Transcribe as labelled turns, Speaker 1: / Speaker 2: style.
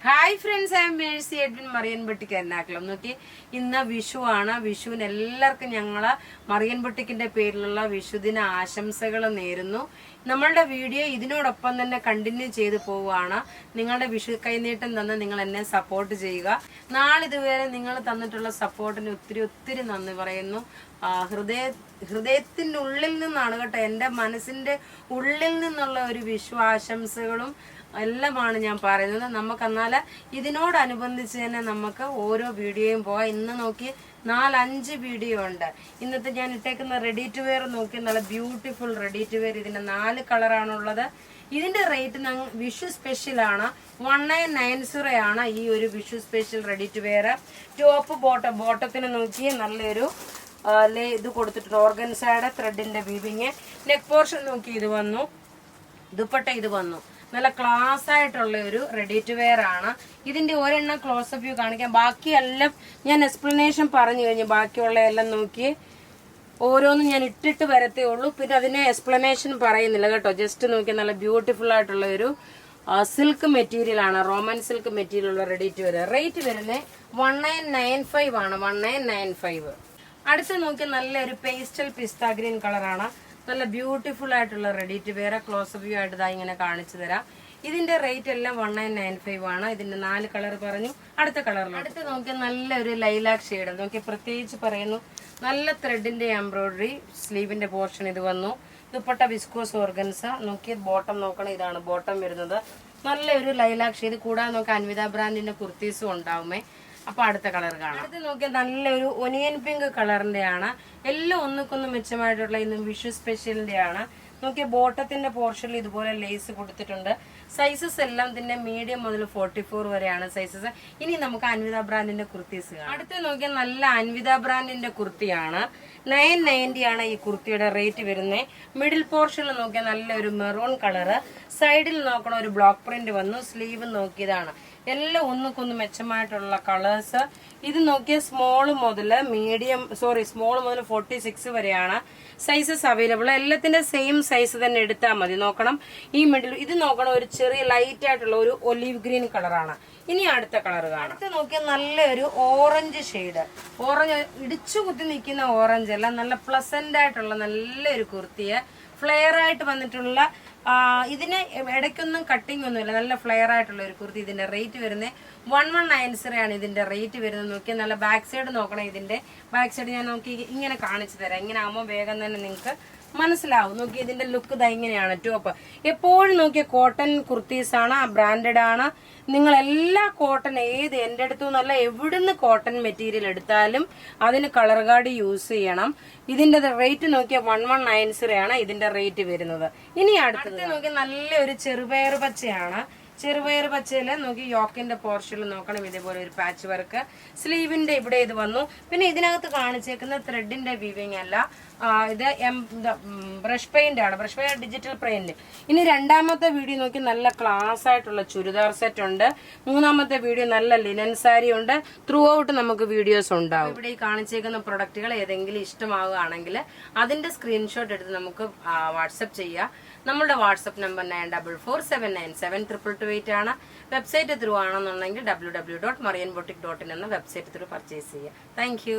Speaker 1: Hi friends, I am Mercy Edwin മറിയൻപട്ടിക്ക് എറണാകുളം. നോക്കി, ഇന്ന് വിഷു ആണ്. വിഷുവിന് എല്ലാവർക്കും ഞങ്ങള് മറിയൻപട്ടിക്കിന്റെ പേരിലുള്ള വിഷുദിന ആശംസകൾ നേരുന്നു. നമ്മളുടെ വീഡിയോ ഇതിനോടൊപ്പം തന്നെ കണ്ടിന്യൂ ചെയ്തു പോവുകയാണ്. നിങ്ങളുടെ വിഷു കൈനീട്ടം തന്ന് നിങ്ങൾ എന്നെ സപ്പോർട്ട് ചെയ്യുക. നാളിതുവരെ നിങ്ങൾ തന്നിട്ടുള്ള സപ്പോർട്ടിന് ഒത്തിരി ഒത്തിരി നന്ദി പറയുന്നു. ഹൃദയത്തിന്റെ ഉള്ളിൽ നിന്നാണ് കേട്ടോ, എൻ്റെ മനസ്സിന്റെ ഉള്ളിൽ നിന്നുള്ള ഒരു വിഷു ആശംസകളും എല്ലാമാണ് ഞാൻ പറയുന്നത്. നമുക്കെന്നാൽ ഇതിനോടനുബന്ധിച്ച് തന്നെ നമുക്ക് ഓരോ വീഡിയോയും പോകാം. ഇന്ന് നോക്കി 4-5 വീഡിയോ ഉണ്ട്. ഇന്നത്തെ ഞാൻ ഇട്ടേക്കുന്ന റെഡി ടു വെയർ നോക്കി, നല്ല ബ്യൂട്ടിഫുൾ റെഡി ടു വെയർ. ഇതിന്റെ 4 കളറാണുള്ളത്. ഇതിന്റെ റേറ്റ് വിഷു സ്പെഷ്യലാണ്. 1990 ആണ് ഈ ഒരു Vishu special ready to wear. Top ബോട്ടത്തിന് നോക്കി നല്ലൊരു ഇത് കൊടുത്തിട്ടുണ്ട്, ഓർഗൻസയുടെ ത്രെഡിന്റെ വീവിങ്. നെക്ക് പോർഷൻ നോക്കി ഇത് വന്നു, ദുപ്പട്ട ഇത് വന്നു. നല്ല ക്ലാസ് ആയിട്ടുള്ള ഒരു റെഡി ടു വെയർ ആണ്. ഇതിന്റെ ഒരെണ്ണം ക്ലോസപ്പ് വ്യൂ കാണിക്കാം. ബാക്കിയെല്ലാം ഞാൻ എക്സ്പ്ലനേഷൻ പറഞ്ഞു കഴിഞ്ഞു. ബാക്കിയുള്ള എല്ലാം നോക്കി ഓരോന്നും ഞാൻ ഇട്ടിട്ട് വരത്തേ ഉള്ളൂ. പിന്നെ അതിനെ എക്സ്പ്ലനേഷൻ പറയുന്നില്ല കേട്ടോ. ജസ്റ്റ് നോക്കി നല്ല ബ്യൂട്ടിഫുൾ ആയിട്ടുള്ള ഒരു സിൽക്ക് മെറ്റീരിയൽ ആണ്, റോമൻ സിൽക്ക് മെറ്റീരിയൽ ഉള്ള റെഡി ടു വെയർ. റേറ്റ് വരുന്നത് 1995 ആണ്, 1995. അടുത്ത് നോക്കി നല്ലൊരു പേസ്റ്റൽ പിസ്ത ഗ്രീൻ കളറാണ്. നല്ല ബ്യൂട്ടിഫുൾ ആയിട്ടുള്ള ready to wear. Closeup view ആയിട്ട് ഇങ്ങനെ കാണിച്ചു തരാം. ഇതിന്റെ റേറ്റ് എല്ലാം 1995 ആണ്. ഇതിന്റെ 4 കളർ പറഞ്ഞു. അടുത്ത കളറിൽ അടുത്ത് നോക്കി നല്ലൊരു ലൈലാക് ഷെയ്ഡ് നോക്കി, പ്രത്യേകിച്ച് പറയുന്നു. നല്ല ത്രെഡിന്റെ എംബ്രോയിഡറി. സ്ലീവിന്റെ പോർഷൻ ഇത് വന്നു. Dupatta viscous organza. നോക്കി ബോട്ടം നോക്കണം, ഇതാണ് ബോട്ടം വരുന്നത്. നല്ലൊരു ലൈലാക് ഷെയ്ഡ്. കൂടാതെ നോക്കി അൻവിത ബ്രാൻഡിന്റെ കുർത്തീസും ഉണ്ടാവുമേ. അപ്പൊ അടുത്ത കളർ കാണാം. അടുത്ത് നോക്കിയാൽ നല്ലൊരു ഒനിയൻ പിങ്ക് കളറിന്റെ ആണ്. എല്ലാം ഒന്നുക്കൊന്ന് മെച്ചമായിട്ടുള്ള ഇന്ന് വിഷു സ്പെഷ്യലിന്റെ ആണ്. നോക്കിയ ബോട്ടത്തിന്റെ പോർഷനിൽ ഇതുപോലെ ലേസ് കൊടുത്തിട്ടുണ്ട്. സൈസസ് എല്ലാം ഇതിന്റെ മീഡിയം മുതൽ 44 വരെയാണ് സൈസസ്. ഇനി നമുക്ക് അൻവിത ബ്രാൻഡിന്റെ കുർത്തീസ് കാണാം. അടുത്ത് നോക്കിയാൽ നല്ല അൻവിത ബ്രാൻഡിന്റെ കുർത്തിയാണ്. 990 ആണ് ഈ കുർത്തിയുടെ റേറ്റ് വരുന്നത്. മിഡിൽ പോർഷനിൽ നോക്കിയാൽ നല്ലൊരു മെറൂൺ കളറ്. സൈഡിൽ നോക്കണ ഒരു ബ്ലോക്ക് പ്രിന്റ് വന്നു. സ്ലീവ് നോക്കിയതാണ്. എല്ലാം ഒന്നുക്കൊന്ന് മെച്ചമായിട്ടുള്ള കളേഴ്സ്. ഇത് നോക്കിയ സ്മോൾ മുതൽ 46 വരെയാണ് സൈസസ് അവൈലബിൾ. എല്ലാത്തിന്റെ സെയിം സൈസ് തന്നെ എടുത്താൽ മതി. നോക്കണം ഈ മിഡിൽ ഇത് നോക്കണം, ഒരു ചെറിയ ലൈറ്റ് ആയിട്ടുള്ള ഒരു ഒലീവ് ഗ്രീൻ കളറാണ്. ഇനി അടുത്ത കളർ കാണാം. അടുത്ത് നോക്കിയാൽ നല്ലൊരു ഓറഞ്ച് ഷെയ്ഡ്. ഓറഞ്ച് ഇടിച്ചു കുത്തി നിൽക്കുന്ന ഓറഞ്ച് അല്ല, നല്ല പ്ലസന്റ് ആയിട്ടുള്ള നല്ലൊരു കുർത്തിയെ ഫ്ലെയർ ആയിട്ട് വന്നിട്ടുള്ള. ഇതിന് ഇടയ്ക്കൊന്നും കട്ടിങ് ഒന്നുമില്ല, നല്ല ഫ്ലെയർ ആയിട്ടുള്ള ഒരു കുർത്തി. ഇതിന്റെ റേറ്റ് വരുന്നത് 1190 ആണ് ഇതിന്റെ റേറ്റ് വരുന്നത്. നോക്കി നല്ല ബാക്ക് സൈഡ് നോക്കണം. ഇതിന്റെ ബാക്ക് സൈഡ് ഞാൻ നോക്കി ഇങ്ങനെ കാണിച്ചു തരാം. ഇങ്ങനെ ആകുമ്പോൾ വേഗം തന്നെ നിങ്ങൾക്ക് മനസ്സിലാവും. നോക്കി ഇതിന്റെ ലുക്ക് ഇതാ ഇങ്ങനെയാണ്. ടോപ്പ് എപ്പോഴും നോക്കിയ കോട്ടൺ കുർത്തീസ് ആണ്, ബ്രാൻഡഡ് ആണ്. നിങ്ങൾ എല്ലാ കോട്ടൺ എന്റെ അടുത്തു നിന്നല്ല, എവിടുന്ന് കോട്ടൺ മെറ്റീരിയൽ എടുത്താലും അതിന് കളർ കാർഡ് യൂസ് ചെയ്യണം. ഇതിന്റെ റേറ്റ് നോക്കിയാൽ 1190 ആണ് ഇതിന്റെ റേറ്റ് വരുന്നത്. ഇനി അടുത്തത് നോക്കി നല്ലൊരു ചെറുപയർ പച്ചയാണ്. ചെറുപയർ പച്ചയില് നോക്കി യോക്കിന്റെ പോർഷനിൽ നോക്കണം ഇതേപോലെ ഒരു പാച്ച് വർക്ക്. സ്ലീവിന്റെ ഇവിടെ ഇത് വന്നു. പിന്നെ ഇതിനകത്ത് കാണിച്ചേക്കുന്ന ത്രെഡിന്റെ വീവിങ് അല്ല, ഇത് ബ്രഷ് പെയിന്റ് ആണ്. Brush paint digital paint. ഇനി രണ്ടാമത്തെ വീഡിയോ നോക്കി നല്ല ക്ലാസ് ആയിട്ടുള്ള ചുരിദാർ സെറ്റ് ഉണ്ട്. മൂന്നാമത്തെ വീഡിയോ നല്ല ലിനൻ സാരി ഉണ്ട്. ത്രൂ ഔട്ട് നമുക്ക് വീഡിയോസ് ഉണ്ടാവും. ഇവിടെ ഈ കാണിച്ചേക്കുന്ന പ്രൊഡക്റ്റുകൾ ഏതെങ്കിലും ഇഷ്ടമാവുകയാണെങ്കിൽ അതിന്റെ സ്ക്രീൻഷോട്ട് എടുത്ത് നമുക്ക് വാട്സപ്പ് ചെയ്യാം. നമ്മുടെ വാട്സപ്പ് നമ്പർ 9447972228 ആണ്. വെബ്സൈറ്റ് ത്രൂ ആണെന്നുണ്ടെങ്കിൽ www.marianboutique.in എന്ന വെബ്സൈറ്റ് ത്രൂ പർച്ചേസ് ചെയ്യാം. Thank you.